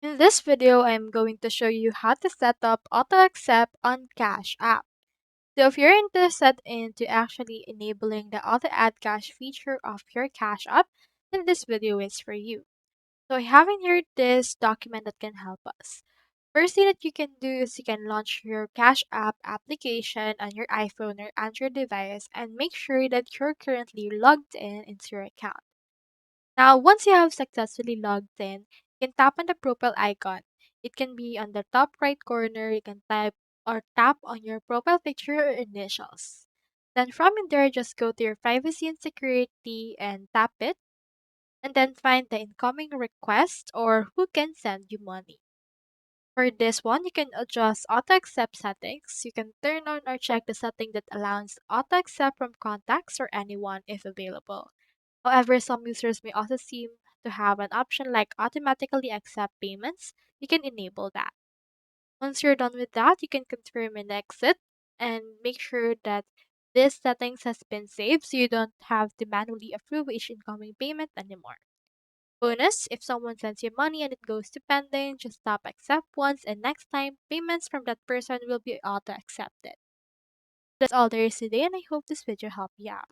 In this video, I'm going to show you how to set up auto accept on Cash App. So if you're interested into actually enabling the auto add cash feature of your Cash App, then this video is for you. So I have in here this document that can help us. First thing that you can do is you can launch your Cash App application on your iPhone or Android device and make sure that you're currently logged in into your account. Now, once you have successfully logged in, you can tap on the profile icon. It can be on the top right corner. You can type or tap on your profile picture or initials. Then from in there, just go to your privacy and security and tap it. And then find the incoming request or who can send you money. For this one, you can adjust auto accept settings. You can turn on or check the setting that allows auto accept from contacts or anyone if available. However, some users may also seem to have an option like automatically accept payments. You can enable that. Once you're done with that, you can confirm and exit and make sure that this settings has been saved so you don't have to manually approve each incoming payment anymore. Bonus, if someone sends you money and it goes to pending, just tap accept once and next time payments from that person will be auto accepted. That's all there is today and I hope this video helped you out.